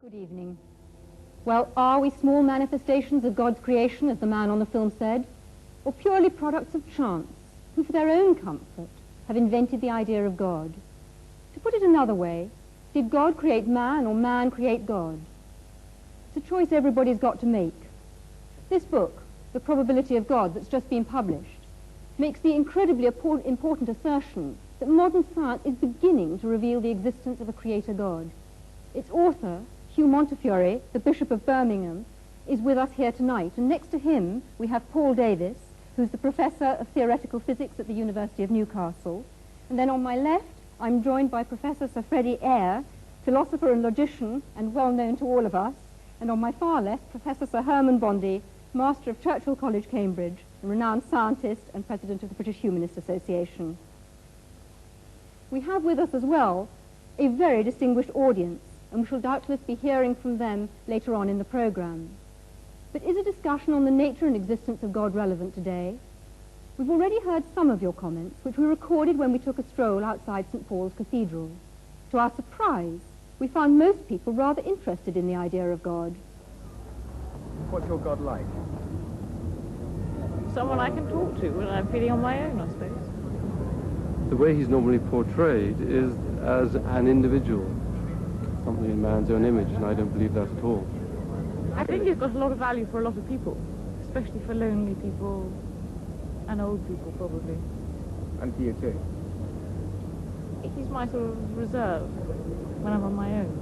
Good evening. Well, are we small manifestations of God's creation, as the man on the film said, or purely products of chance, who for their own comfort have invented the idea of God? To put it another way, did God create man or man create God? It's a choice everybody's got to make. This book, The Probability of God, that's just been published, makes the incredibly important assertion that modern science is beginning to reveal the existence of a creator God. Its author, Hugh Montefiore, the Bishop of Birmingham, is with us here tonight, and next to him we have Paul Davies, who's the Professor of Theoretical Physics at the University of Newcastle. And then on my left, I'm joined by Professor Sir Freddie Eyre, philosopher and logician, and well known to all of us. And on my far left, Professor Sir Herman Bondi, Master of Churchill College, Cambridge, a renowned scientist and President of the British Humanist Association. We have with us as well a very distinguished audience, and we shall doubtless be hearing from them later on in the programme. But is a discussion on the nature and existence of God relevant today? We've already heard some of your comments, which we recorded when we took a stroll outside St. Paul's Cathedral. To our surprise, we found most people rather interested in the idea of God. What's your God like? Someone I can talk to when I'm feeling on my own, I suppose. The way he's normally portrayed is as an individual, something in man's own image, and I don't believe that at all. I think he's got a lot of value for a lot of people, especially for lonely people and old people, probably. And for you too? He's my sort of reserve when I'm on my own.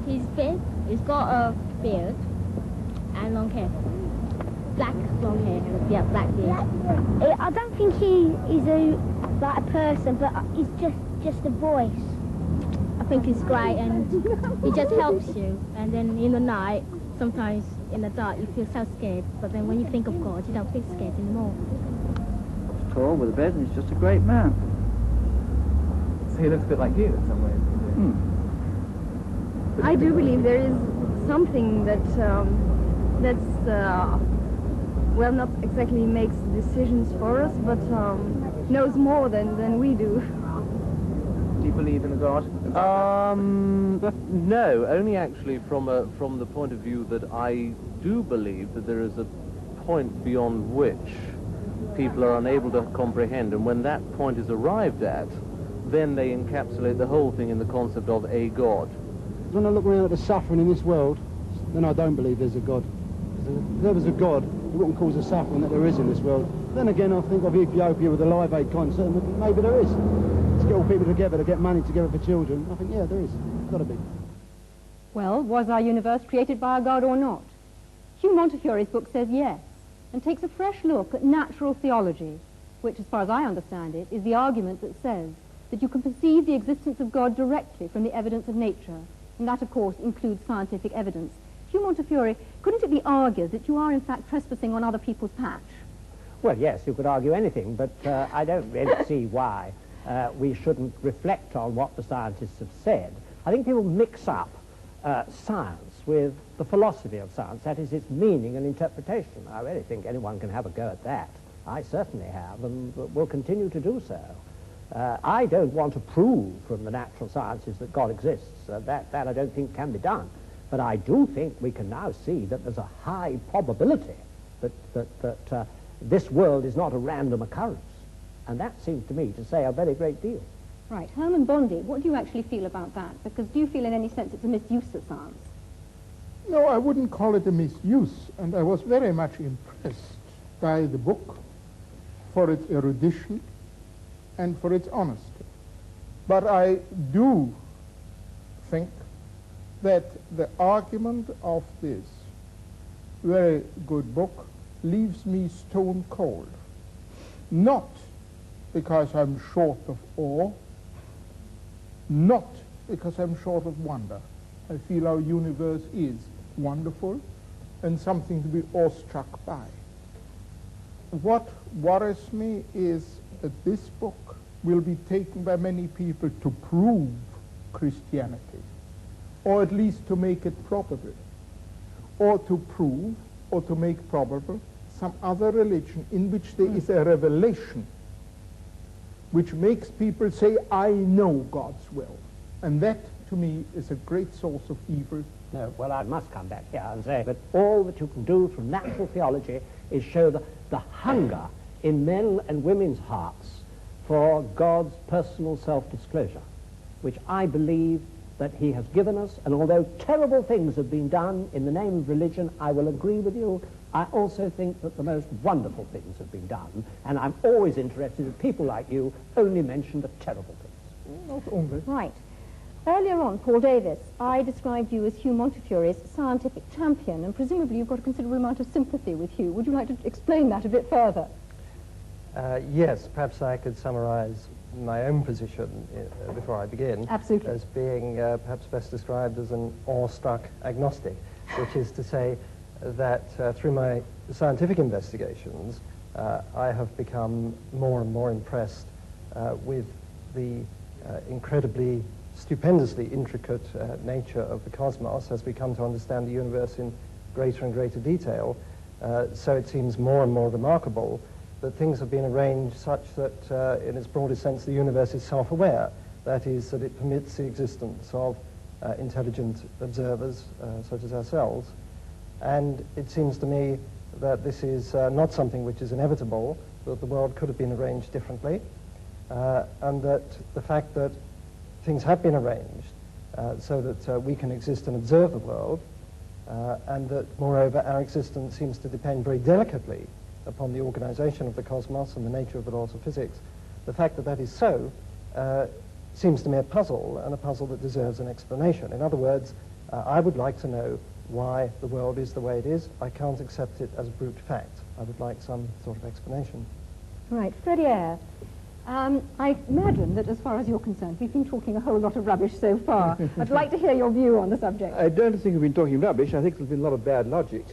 He's big, he's got a beard and long hair. Black long hair, yeah, black beard. I don't think he is like a person, but he's just a voice. I think he's great, and he just helps you. And then in the night, sometimes in the dark, you feel so scared. But then when you think of God, you don't feel scared anymore. He's tall with a beard, and he's just a great man. So he looks a bit like you in some ways. I do believe there is something that well, not exactly makes decisions for us, but knows more than we do. Do you believe in a God? No, only actually from the point of view that I do believe that there is a point beyond which people are unable to comprehend, and when that point is arrived at, then they encapsulate the whole thing in the concept of a God. When I look around at the suffering in this world, then I don't believe there's a God. If there was a God, it wouldn't cause the suffering that there is in this world. Then again, I think of Ethiopia with the Live Aid concert, and maybe there is. To get all people together, to get money together for children. I think, yeah, there is. Got to be. Well, was our universe created by a God or not? Hugh Montefiore's book says yes, and takes a fresh look at natural theology, which, as far as I understand it, is the argument that says that you can perceive the existence of God directly from the evidence of nature, and that, of course, includes scientific evidence. Hugh Montefiore, couldn't it be argued that you are, in fact, trespassing on other people's patch? Well, yes, you could argue anything, but I don't really see why we shouldn't reflect on what the scientists have said. I think people mix up science with the philosophy of science, that is, its meaning and interpretation. I really think anyone can have a go at that. I certainly have, and will continue to do so. I don't want to prove from the natural sciences that God exists. That I don't think can be done. But I do think we can now see that there's a high probability that this world is not a random occurrence. And that seems to me to say a very great deal. Right. Herman Bondi, what do you actually feel about that? Because do you feel in any sense it's a misuse of science? No, I wouldn't call it a misuse, and I was very much impressed by the book for its erudition and for its honesty. But I do think that the argument of this very good book leaves me stone cold. Not because I'm short of awe, not because I'm short of wonder. I feel our universe is wonderful and something to be awestruck by. What worries me is that this book will be taken by many people to prove Christianity, or at least to make it probable, or to prove or to make probable some other religion in which there is a revelation which makes people say, I know God's will. And that, to me, is a great source of evil. No, well, I must come back here and say that all that you can do from natural theology is show the hunger in men and women's hearts for God's personal self-disclosure, which I believe that he has given us. And although terrible things have been done in the name of religion, I will agree with you. I also think that the most wonderful things have been done, and I'm always interested that people like you only mention the terrible things. Not only. Right. Earlier on, Paul Davis, I described you as Hugh Montefiore's scientific champion, and presumably you've got a considerable amount of sympathy with Hugh. Would you like to explain that a bit further? Yes, perhaps I could summarize my own position before I begin. Absolutely. As being perhaps best described as an awestruck agnostic, which is to say that through my scientific investigations, I have become more and more impressed with the incredibly, stupendously intricate nature of the cosmos as we come to understand the universe in greater and greater detail. So it seems more and more remarkable that things have been arranged such that, in its broadest sense, the universe is self-aware. That is, that it permits the existence of intelligent observers such as ourselves. And it seems to me that this is not something which is inevitable, that the world could have been arranged differently, and that the fact that things have been arranged so that we can exist and observe the world, and that, moreover, our existence seems to depend very delicately upon the organization of the cosmos and the nature of the laws of physics. The fact that that is so seems to me a puzzle, and a puzzle that deserves an explanation. In other words, I would like to know why the world is the way it is. I can't accept it as a brute fact. I would like some sort of explanation. Right. Freddie Eyre, I imagine that as far as you're concerned, we've been talking a whole lot of rubbish so far. I'd like to hear your view on the subject. I don't think we've been talking rubbish. I think there's been a lot of bad logic.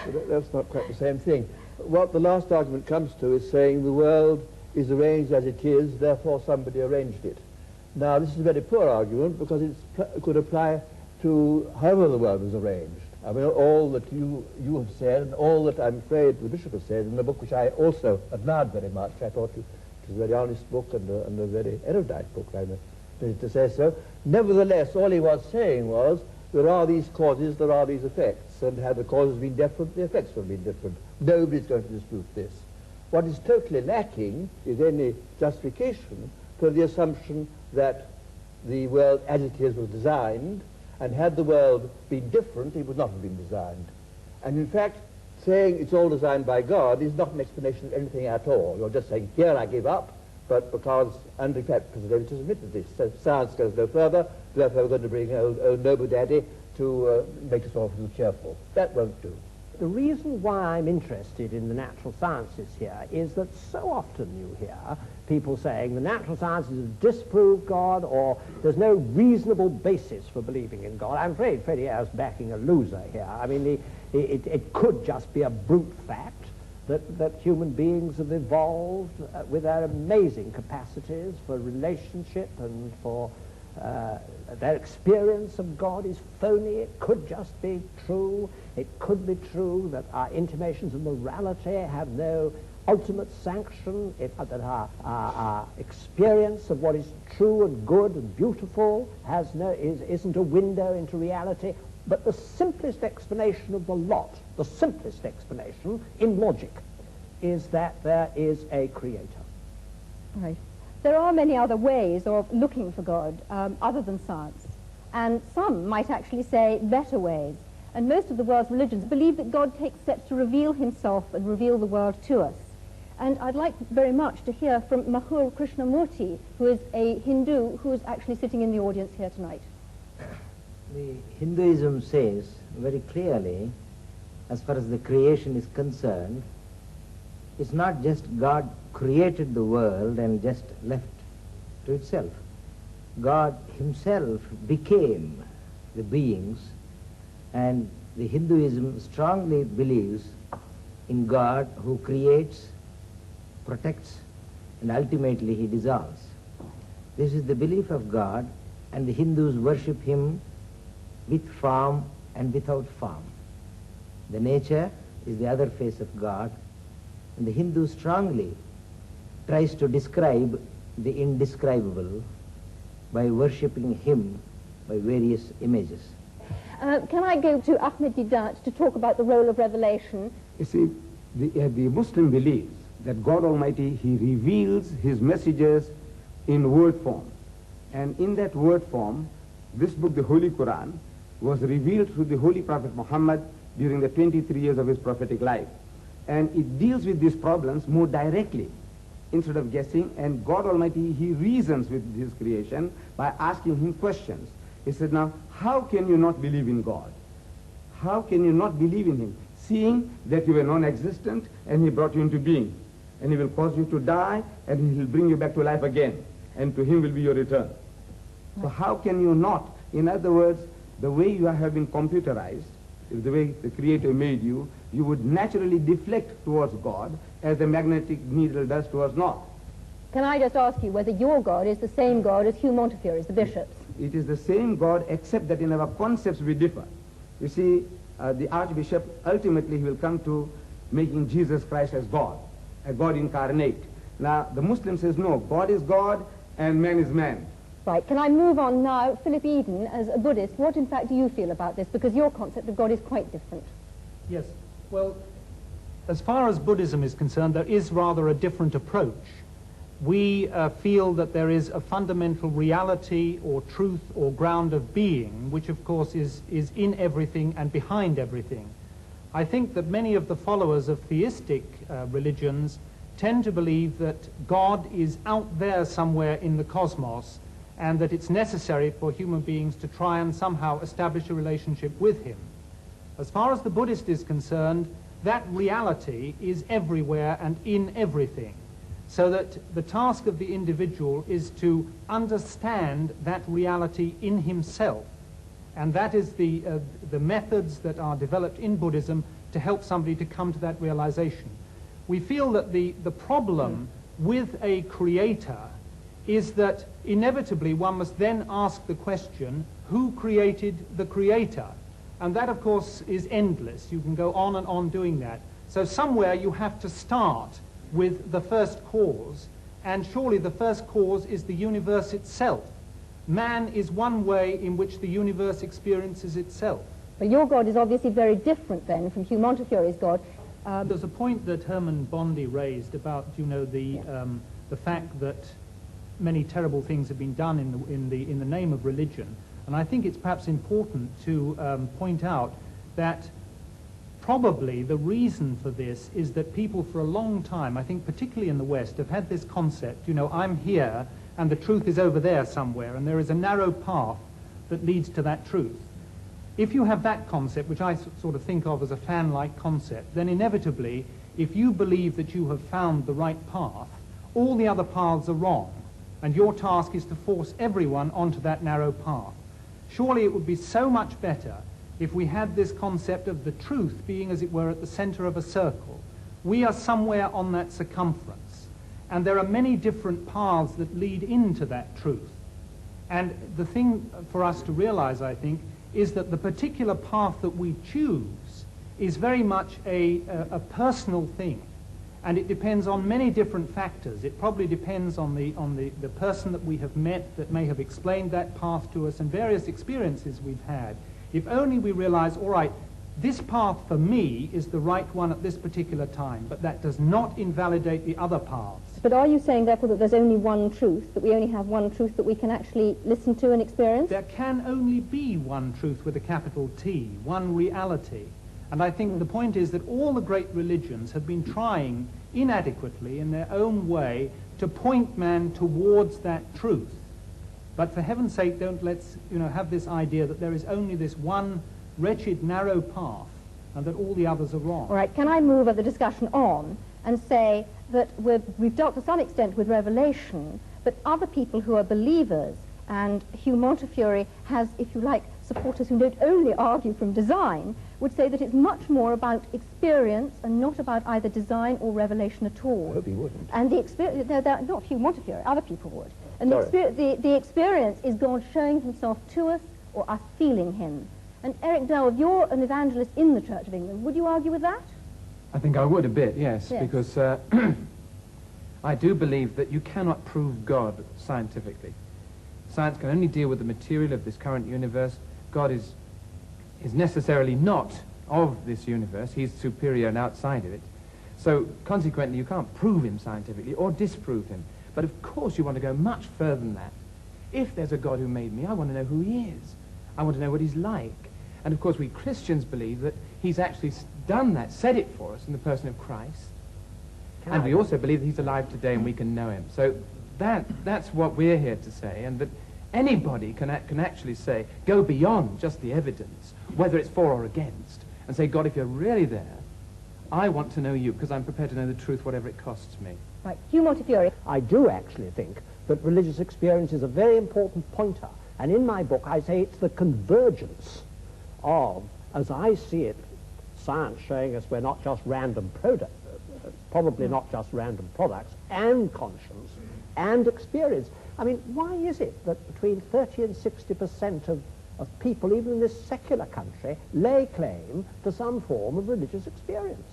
But that's not quite the same thing. What the last argument comes to is saying the world is arranged as it is, therefore somebody arranged it. Now, this is a very poor argument because it could apply to however the world was arranged. I mean, all that you have said, and all that I'm afraid the Bishop has said in the book, which I also admired very much. I thought it was a very honest book and a very erudite book, I'm pleased to say so. Nevertheless, all he was saying was, there are these causes, there are these effects, and had the causes been different, the effects would have been different. Nobody's going to dispute this. What is totally lacking is any justification for the assumption that the world as it is was designed, and had the world been different, it would not have been designed. And in fact, saying it's all designed by God is not an explanation of anything at all. You're just saying, here I give up, but because, and in fact, Professor Davis has admitted this, so science goes no further, therefore we're going to bring old Noble Daddy to make us all feel cheerful. That won't do. The reason why I'm interested in the natural sciences here is that so often you hear people saying the natural sciences have disproved God, or there's no reasonable basis for believing in God. I'm afraid Freddie Eyre's backing a loser here. I mean, it could just be a brute fact that human beings have evolved with their amazing capacities for relationship and for their experience of God is phony. It could just be true. It could be true that our intimations of morality have no ultimate sanction, that our experience of what is true and good and beautiful isn't a window into reality. But the simplest explanation of the lot, the simplest explanation in logic, is that there is a creator. Right. There are many other ways of looking for God other than science, and some might actually say better ways. And most of the world's religions believe that God takes steps to reveal himself and reveal the world to us. And I'd like very much to hear from Mahur Krishnamurti, who is a Hindu who is actually sitting in the audience here tonight. The Hinduism says very clearly, as far as the creation is concerned, it's not just God created the world and just left to itself. God himself became the beings, and the Hinduism strongly believes in God who creates, protects, and ultimately he dissolves. This is the belief of God, and the Hindus worship him with form and without form. The nature is the other face of God, and the Hindu strongly tries to describe the indescribable by worshipping him by various images. Can I go to Ahmed Deedat to talk about the role of revelation? You see, the Muslim believes that God Almighty, He reveals His messages in word form. And in that word form, this book, the Holy Quran, was revealed through the Holy Prophet Muhammad during the 23 years of his prophetic life. And it deals with these problems more directly instead of guessing. And God Almighty, He reasons with His creation by asking Him questions. He said, now, how can you not believe in God? How can you not believe in Him, seeing that you were non-existent and He brought you into being? And He will cause you to die and He will bring you back to life again. And to Him will be your return. So how can you not? In other words, the way you have been computerized, the way the Creator made you, you would naturally deflect towards God as the magnetic needle does towards north. Can I just ask you whether your God is the same God as Hugh Montefiore's, the bishops? It is the same God, except that in our concepts we differ. You see, the Archbishop, ultimately he will come to making Jesus Christ as God, a God incarnate. Now, the Muslim says, no, God is God and man is man. Right, can I move on now? Philip Eden, as a Buddhist, what in fact do you feel about this? Because your concept of God is quite different. Yes, well, as far as Buddhism is concerned, there is rather a different approach. We feel that there is a fundamental reality or truth or ground of being, which of course is in everything and behind everything. I think that many of the followers of theistic religions tend to believe that God is out there somewhere in the cosmos, and that it's necessary for human beings to try and somehow establish a relationship with Him. As far as the Buddhist is concerned, that reality is everywhere and in everything, so that the task of the individual is to understand that reality in himself. And that is the methods that are developed in Buddhism to help somebody to come to that realization. We feel that the problem with a creator is that inevitably one must then ask the question, who created the creator? And that, of course, is endless. You can go on and on doing that. So somewhere you have to start with the first cause, and surely the first cause is the universe itself. Man is one way in which the universe experiences itself. But your God is obviously very different then from Hugh Montefiore's God. There's a point that Herman Bondi raised about, you know, the fact that many terrible things have been done in the name of religion. And I think it's perhaps important to point out that probably the reason for this is that people for a long time, I think particularly in the West, have had this concept, you know, I'm here and the truth is over there somewhere, and there is a narrow path that leads to that truth. If you have that concept, which I sort of think of as a fan-like concept, then inevitably, if you believe that you have found the right path, all the other paths are wrong, and your task is to force everyone onto that narrow path. Surely it would be so much better if we had this concept of the truth being, as it were, at the center of a circle. We are somewhere on that circumference, and there are many different paths that lead into that truth. And the thing for us to realize, I think, is that the particular path that we choose is very much a personal thing, and it depends on many different factors. It probably depends on the person that we have met that may have explained that path to us, and various experiences we've had. If only we realize, all right, this path for me is the right one at this particular time, but that does not invalidate the other paths. But are you saying, therefore, that there's only one truth, that we only have one truth that we can actually listen to and experience? There can only be one truth with a capital T, one reality. And I think the point is that all the great religions have been trying inadequately in their own way to point man towards that truth. But for heaven's sake, don't let's have this idea that there is only this one wretched, narrow path and that all the others are wrong. All right, can I move the discussion on and say that we've dealt to some extent with revelation, but other people who are believers, and Hugh Montefiore has, if you like, supporters who don't only argue from design, would say that it's much more about experience and not about either design or revelation at all. I hope he wouldn't. And the experience, not Hugh Montefiore, other people would. And Sorry. the experience is God showing himself to us or us feeling him. And Eric Delve, you're an evangelist in the Church of England. Would you argue with that? I think I would a bit, yes. Because I do believe that you cannot prove God scientifically. Science can only deal with the material of this current universe. God is necessarily not of this universe. He's superior and outside of it. So consequently, you can't prove him scientifically or disprove him. But of course you want to go much further than that. If there's a God who made me, I want to know who he is. I want to know what he's like. And of course we Christians believe that he's actually done that, said it for us in the person of Christ. And we also believe that he's alive today and we can know him. So that's what we're here to say, and that anybody can actually say, go beyond just the evidence, whether it's for or against, and say, God, if you're really there, I want to know you, because I'm prepared to know the truth, whatever it costs me. Right. Hugh Montefiore. I do actually think that religious experience is a very important pointer. And in my book, I say it's the convergence of, as I see it, science showing us we're not just random products, probably not just random products, and conscience, and experience. I mean, why is it that between 30 and 60% of people, even in this secular country, lay claim to some form of religious experience?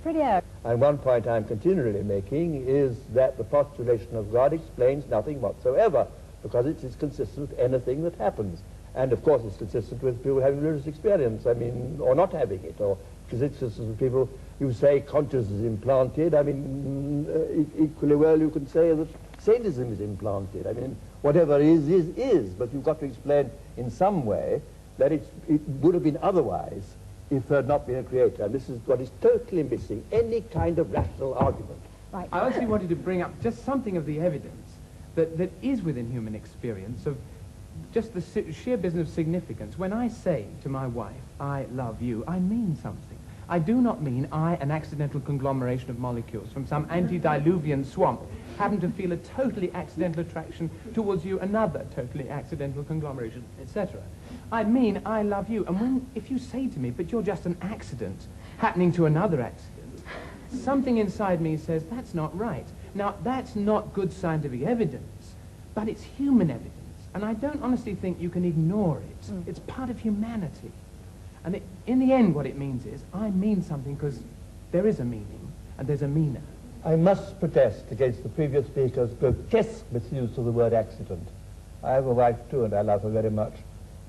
And one point I'm continually making is that the postulation of God explains nothing whatsoever, because it is consistent with anything that happens. And of course it's consistent with people having religious experience, I mean, or not having it, or because it's consistent with people who say consciousness is implanted. I mean, equally well you can say that sadism is implanted. I mean, whatever is, but you've got to explain in some way that it would have been otherwise if there had not been a creator. And this is what is totally missing, any kind of rational argument. Right. I actually wanted to bring up just something of the evidence that is within human experience of just the sheer business of significance. When I say to my wife, I love you, I mean something. I do not mean I, an accidental conglomeration of molecules from some antediluvian swamp, happen to feel a totally accidental attraction towards you, another totally accidental conglomeration, etc. I mean I love you. And if you say to me, but you're just an accident happening to another accident, something inside me says, that's not right. Now, that's not good scientific evidence, but it's human evidence. And I don't honestly think you can ignore it. It's part of humanity. And in the end, what it means is, I mean something because there is a meaning, and there's a meaner. I must protest against the previous speaker's grotesque misuse of the word accident. I have a wife too, and I love her very much.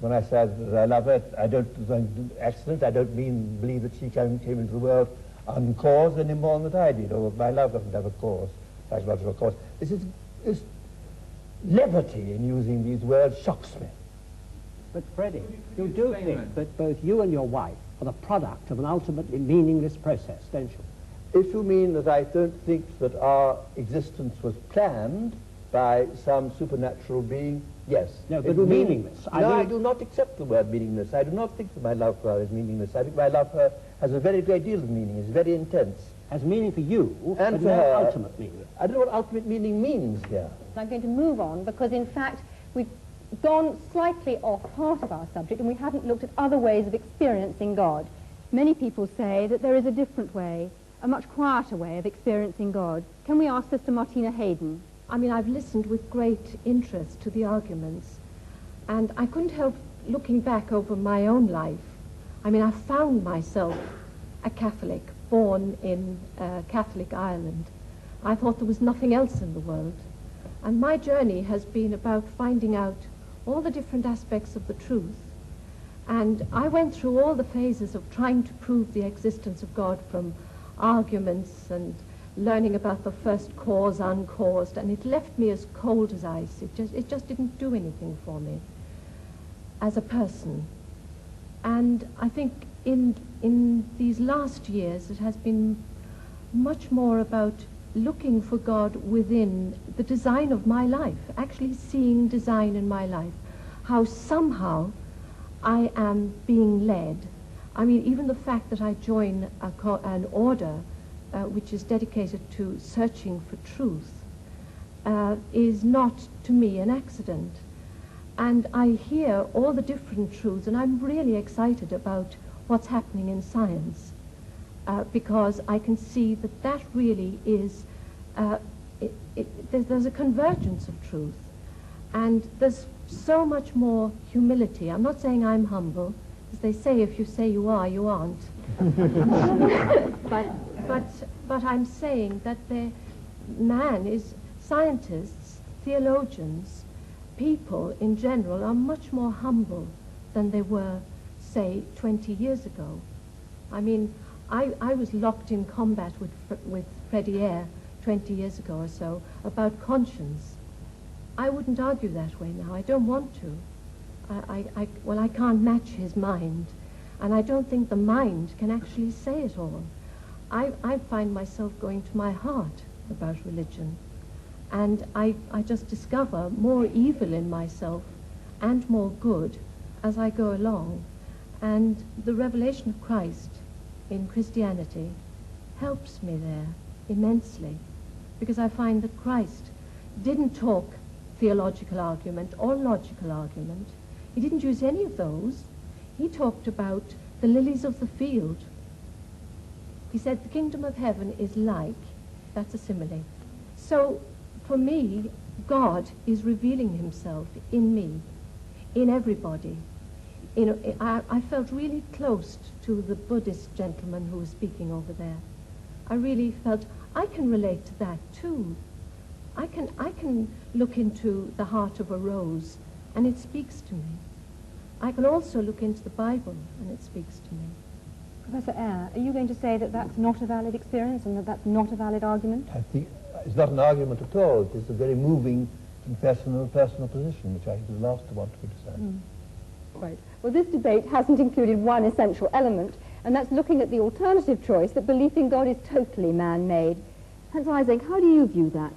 When I say that I love her, I don't accident. I don't believe that she came into the world uncaused any more than that I did, or my love doesn't have a cause, psychological cause. This levity in using these words shocks me. But Freddie, you do think that both you and your wife are the product of an ultimately meaningless process, don't you? If you mean that I don't think that our existence was planned by some supernatural being, yes. No, but meaningless. I do not accept the word meaningless. I do not think that my love for her is meaningless. I think my love for her has a very great deal of meaning. It's very intense. Has meaning for you, and but for no her, ultimate meaning. I don't know what ultimate meaning means here. I'm going to move on because, in fact, we've gone slightly off part of our subject and we haven't looked at other ways of experiencing God. Many people say that there is a different way, a much quieter way of experiencing God. Can we ask Sister Martina Hayden? I mean, I've listened with great interest to the arguments, and I couldn't help looking back over my own life. I mean, I found myself a Catholic, born in Catholic Ireland. I thought there was nothing else in the world. And my journey has been about finding out all the different aspects of the truth. And I went through all the phases of trying to prove the existence of God, from arguments and learning about the first cause, uncaused, and it left me as cold as ice. It just didn't do anything for me as a person. And I think in these last years it has been much more about looking for God within the design of my life, actually seeing design in my life, how somehow I am being led. I mean, even the fact that I join an order which is dedicated to searching for truth is not, to me, an accident. And I hear all the different truths, and I'm really excited about what's happening in science, because I can see that that really is, there's a convergence of truth, and there's so much more humility. I'm not saying I'm humble, as they say, if you say you are, you aren't. But I'm saying that man is, scientists, theologians, people in general are much more humble than they were, say, 20 years ago. I mean, I was locked in combat with Freddie Eyre 20 years ago or so about conscience. I wouldn't argue that way now. I don't want to. Well, I can't match his mind, and I don't think the mind can actually say it all. I find myself going to my heart about religion, and I just discover more evil in myself and more good as I go along. And the revelation of Christ in Christianity helps me there immensely, because I find that Christ didn't talk theological argument or logical argument. He didn't use any of those. He talked about the lilies of the field. He said the kingdom of heaven is like, that's a simile. So for me, God is revealing himself in me, in everybody. You know, I felt really close to the Buddhist gentleman who was speaking over there. I really felt I can relate to that too. I can look into the heart of a rose and it speaks to me. I can also look into the Bible and it speaks to me. Professor Eyre, are you going to say that that's not a valid experience and that that's not a valid argument? I think it's not an argument at all. It is a very moving and personal position, which I think is the last to want to criticize. Right. Well, this debate hasn't included one essential element, and that's looking at the alternative choice that belief in God is totally man-made. Hans Eysenck, how do you view that?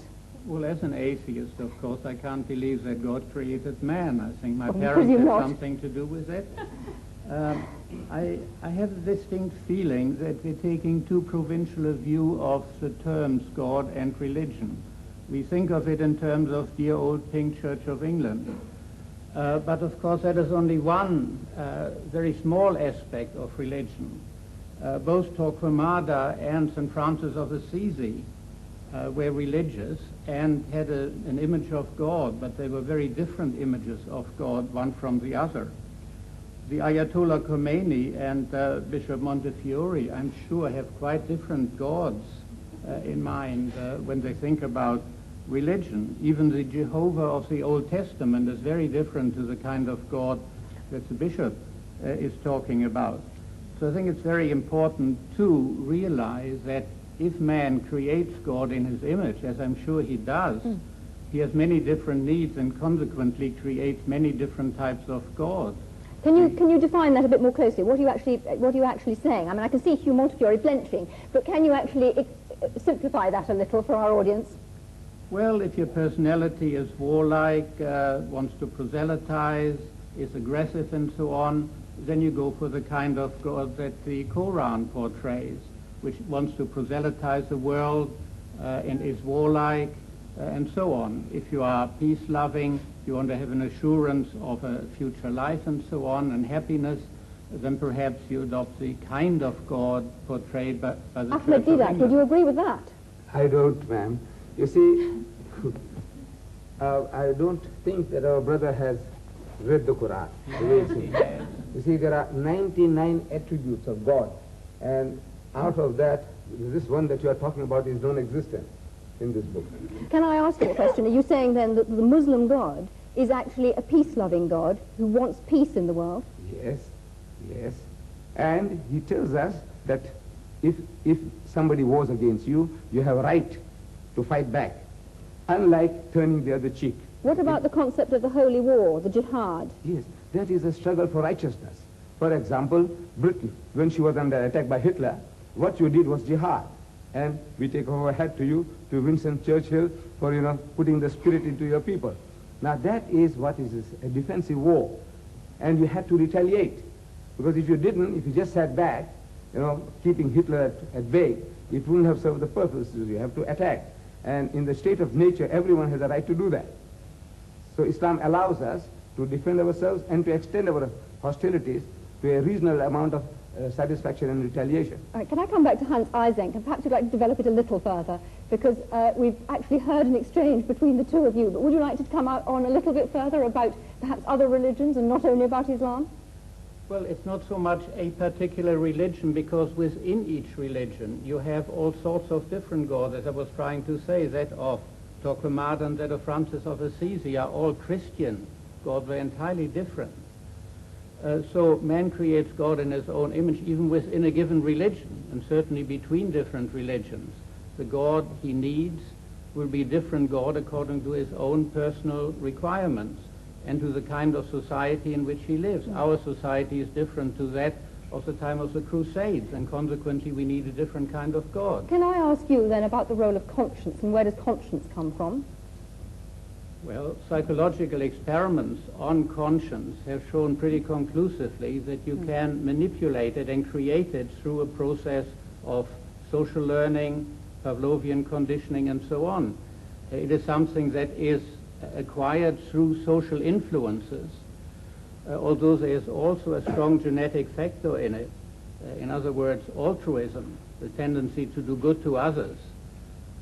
Well, as an atheist, of course, I can't believe that God created man. I think my Well, parents you had not. something to do with it. I have a distinct feeling that we're taking too provincial a view of the terms God and religion. We think of it in terms of dear old Pink Church of England. But of course that is only one very small aspect of religion. Both Torquemada and St. Francis of Assisi were religious and had an image of God, but they were very different images of God, one from the other. The Ayatollah Khomeini and Bishop Montefiore, I'm sure, have quite different gods in mind when they think about religion. Even the Jehovah of the Old Testament is very different to the kind of God that the bishop is talking about. So I think it's very important to realize that if man creates God in his image, as I'm sure he does, he has many different needs and consequently creates many different types of gods. Can you define that a bit more closely? What are you actually saying? I mean, I can see Hugh Montefiore blenching, but can you actually simplify that a little for our audience? Well, if your personality is warlike, wants to proselytize, is aggressive and so on, then you go for the kind of God that the Quran portrays, which wants to proselytize the world and is warlike and so on. If you are peace-loving, you want to have an assurance of a future life and so on, and happiness, then perhaps you adopt the kind of God portrayed by the Ahmed Church of Deedat, England. would you agree with that? I don't, ma'am. You see, I don't think that our brother has read the Quran. The way it seems. You see, there are 99 attributes of God, and out of that, this one that you are talking about is non-existent in this book. Can I ask you a question? Are you saying then that the Muslim God is actually a peace-loving God who wants peace in the world? Yes, yes. And he tells us that if somebody wars against you, you have a right to fight back, unlike turning the other cheek. What about the concept of the holy war, the jihad? Yes, that is a struggle for righteousness. For example, Britain, when she was under attack by Hitler, what you did was jihad. And we take our hat to you, to Winston Churchill, for, putting the spirit into your people. Now that is what is a defensive war. And you had to retaliate. Because if you didn't, if you just sat back, keeping Hitler at bay, it wouldn't have served the purpose. You have to attack. And in the state of nature, everyone has a right to do that. So Islam allows us to defend ourselves and to extend our hostilities to a reasonable amount of satisfaction and retaliation. All right, can I come back to Hans Eysenck, and perhaps you'd like to develop it a little further, because we've actually heard an exchange between the two of you, but would you like to come out on a little bit further about perhaps other religions and not only about Islam? Well, it's not so much a particular religion, because within each religion you have all sorts of different gods, as I was trying to say, that of Torquemada and that of Francis of Assisi are all Christian gods. They're entirely different. So man creates God in his own image, even within a given religion, and certainly between different religions. The God he needs will be a different God according to his own personal requirements and to the kind of society in which he lives. Our society is different to that of the time of the Crusades, and consequently we need a different kind of God. Can I ask you then about the role of conscience, and where does conscience come from? Well, psychological experiments on conscience have shown pretty conclusively that you can manipulate it and create it through a process of social learning, Pavlovian conditioning, and so on. It is something that is acquired through social influences, although there is also a strong genetic factor in it. In other words, altruism, the tendency to do good to others,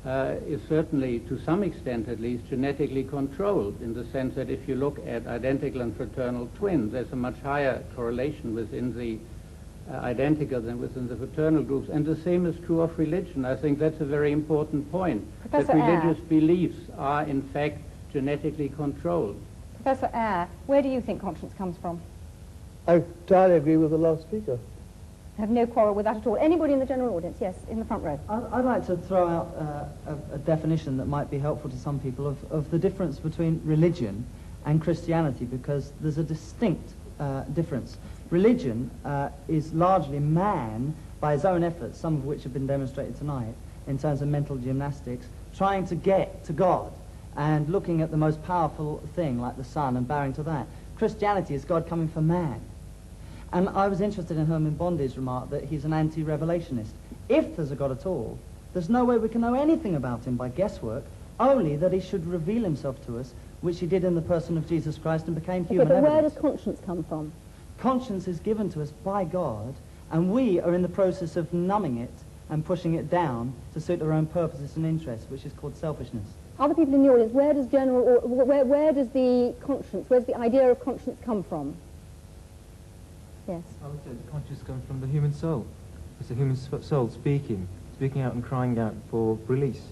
is certainly, to some extent at least, genetically controlled, in the sense that if you look at identical and fraternal twins, there's a much higher correlation within the identical than within the fraternal groups. And the same is true of religion. I think that's a very important point, Professor that religious beliefs are in fact genetically controlled. Professor Eyre, where do you think conscience comes from? I entirely agree with the last speaker. I have no quarrel with that at all. Anybody in the general audience? Yes, in the front row. I'd like to throw out a definition that might be helpful to some people of the difference between religion and Christianity, because there's a distinct difference. Religion is largely man, by his own efforts, some of which have been demonstrated tonight, in terms of mental gymnastics, trying to get to God and looking at the most powerful thing, like the sun, and bowing to that. Christianity is God coming for man. And I was interested in Herman Bondi's remark that he's an anti-revelationist. If there's a God at all, there's no way we can know anything about him by guesswork, only that he should reveal himself to us, which he did in the person of Jesus Christ and became human Okay, but where evidence. does conscience come from? Conscience is given to us by God, and we are in the process of numbing it and pushing it down to suit our own purposes and interests, which is called selfishness. Other people in the audience, where does where does the conscience, where's the idea of conscience come from? Yes. I would say the conscience comes from the human soul. It's the human soul speaking out and crying out for release.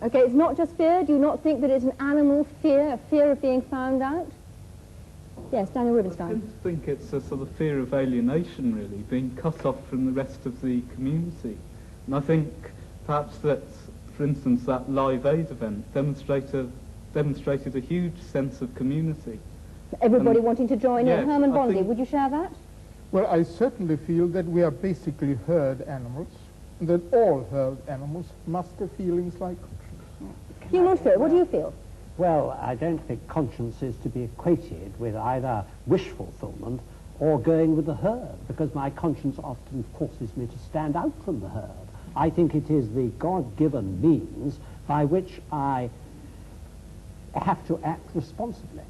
Okay, it's not just fear. Do you not think that it's an animal fear, a fear of being found out? Yes, Daniel Rubinstein. I think it's a sort of fear of alienation, really, being cut off from the rest of the community. And I think perhaps that, for instance, that Live Aid event demonstrated a huge sense of community. Everybody wanting to join in. Yes, Herman Bondi, would you share that? Well, I certainly feel that we are basically herd animals, and that all herd animals must have feelings like conscience. Hugh Montfort, what do you feel? Well, I don't think conscience is to be equated with either wish fulfillment or going with the herd, because my conscience often forces me to stand out from the herd. I think it is the God-given means by which I have to act responsibly.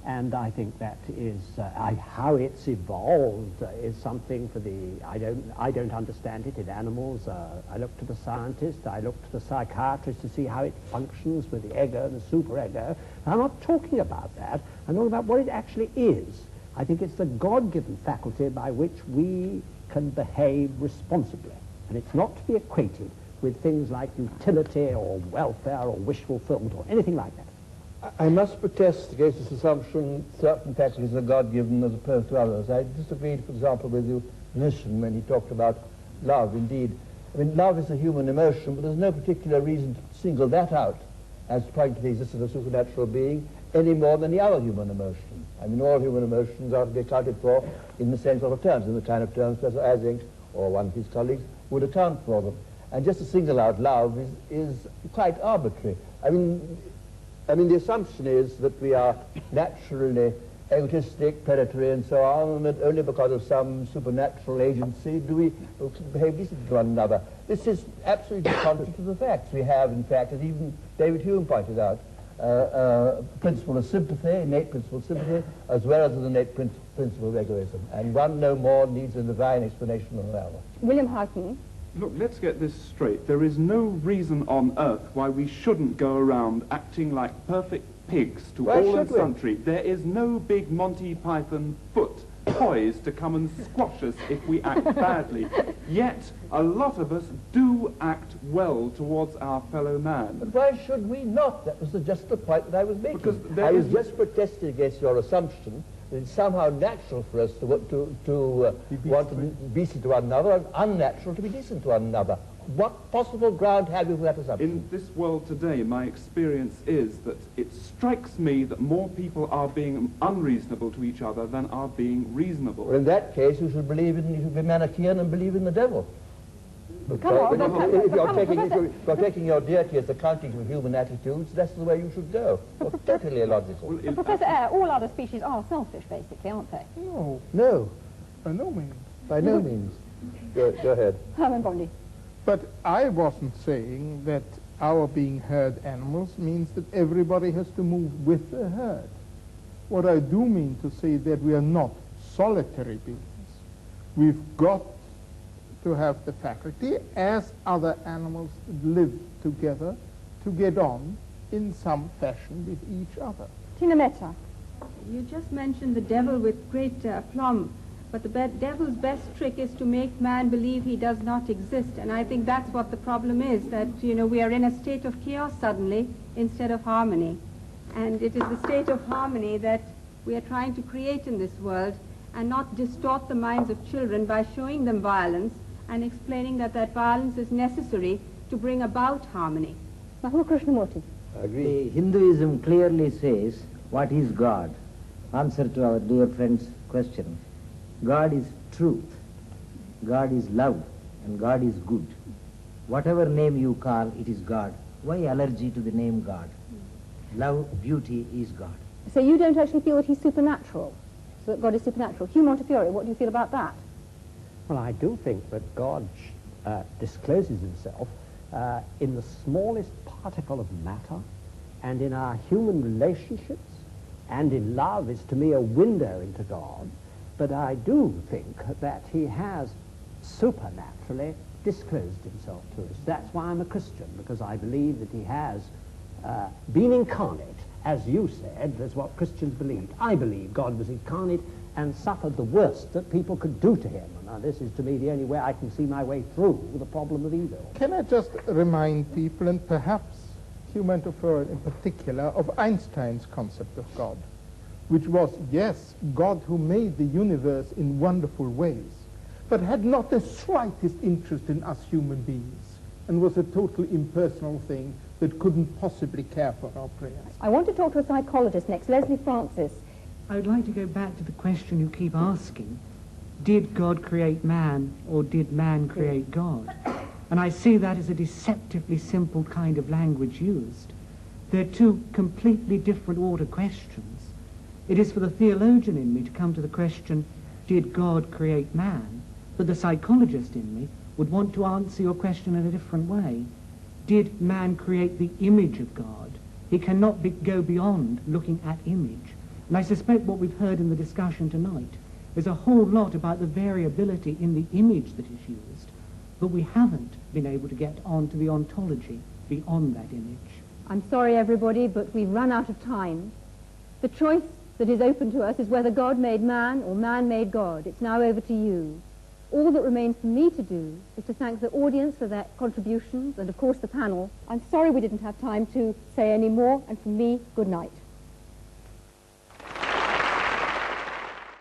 And I think that is how it's evolved is something for the I don't understand it in animals. I look to the scientist, I look to the psychiatrist to see how it functions with the ego and the superego. I'm not talking about that. I'm talking about what it actually is. I think it's the God-given faculty by which we can behave responsibly, and it's not to be equated with things like utility or welfare or wish fulfillment or anything like that. I must protest against this assumption certain faculties are God-given as opposed to others. I disagreed, for example, with the musician when he talked about love. Indeed, I mean, love is a human emotion, but there's no particular reason to single that out as pointing to the existence of a supernatural being any more than the other human emotion. I mean, all human emotions are to be accounted for in the same sort of terms, in the kind of terms Professor Ising or one of his colleagues would account for them. And just to single out love is quite arbitrary. I mean, the assumption is that we are naturally egotistic, predatory, and so on, and that only because of some supernatural agency do we behave decently to one another. This is absolutely contrary to the facts. We have, in fact, as even David Hume pointed out, principle of sympathy, innate principle of sympathy, as well as an innate principle of egoism. And one no more needs a divine explanation than the other. William Houghton. Look, let's get this straight. There is no reason on earth why we shouldn't go around acting like perfect pigs to all and sundry. There is no big Monty Python foot toys to come and squash us if we act badly. Yet, a lot of us do act well towards our fellow man. But why should we not? That was just the point that I was making. Because I was just protesting against your assumption that it's somehow natural for us to want to be decent to one another and unnatural to be decent to one another. What possible ground have you for that assumption? In this world today, my experience is that it strikes me that more people are being unreasonable to each other than are being reasonable. Well, in that case, you should be Manichaean and believe in the devil. Come on, if you're taking your deity as accounting for human attitudes, that's the way you should go. Well, totally illogical. But Professor Eyre, all other species are selfish, basically, aren't they? No. No. By no means. By no means. Go ahead. Herman Bondi. But I wasn't saying that our being herd animals means that everybody has to move with the herd. What I do mean to say that we are not solitary beings. We've got to have the faculty, as other animals live together, to get on in some fashion with each other. Tina Mehta. You just mentioned the devil with great aplomb. But the devil's best trick is to make man believe he does not exist. And I think that's what the problem is, that, you know, we are in a state of chaos suddenly instead of harmony. And it is the state of harmony that we are trying to create in this world, and not distort the minds of children by showing them violence and explaining that that violence is necessary to bring about harmony. Mahula Krishnamurti. I agree. Hinduism clearly says, what is God? Answer to our dear friend's question. God is truth, God is love, and God is good. Whatever name you call, it is God. Why allergy to the name God? Love, beauty is God. So you don't actually feel that he's supernatural, so that God is supernatural. Hugh Montefiore, what do you feel about that? Well, I do think that God discloses himself in the smallest particle of matter, and in our human relationships, and in love is to me a window into God. But I do think that he has supernaturally disclosed himself to us. That's why I'm a Christian, because I believe that he has been incarnate, as you said. That's what Christians believed. I believe God was incarnate and suffered the worst that people could do to him. Now, this is to me the only way I can see my way through the problem of evil. Can I just remind people, and perhaps Hugh Montefiore in particular, of Einstein's concept of God, which was, yes, God who made the universe in wonderful ways, but had not the slightest interest in us human beings, and was a totally impersonal thing that couldn't possibly care for our prayers. I want to talk to a psychologist next, Leslie Francis. I would like to go back to the question you keep asking. Did God create man, or did man create God? And I see that as a deceptively simple kind of language used. They're two completely different order questions. It is for the theologian in me to come to the question, did God create man? But the psychologist in me would want to answer your question in a different way. Did man create the image of God? He cannot go beyond looking at image. And I suspect what we've heard in the discussion tonight is a whole lot about the variability in the image that is used, but we haven't been able to get on to the ontology beyond that image. I'm sorry, everybody, but we've run out of time. The choice that is open to us is whether God made man or man made God. It's now over to you. All that remains for me to do is to thank the audience for their contributions and, of course, the panel. I'm sorry we didn't have time to say any more, and from me, good night.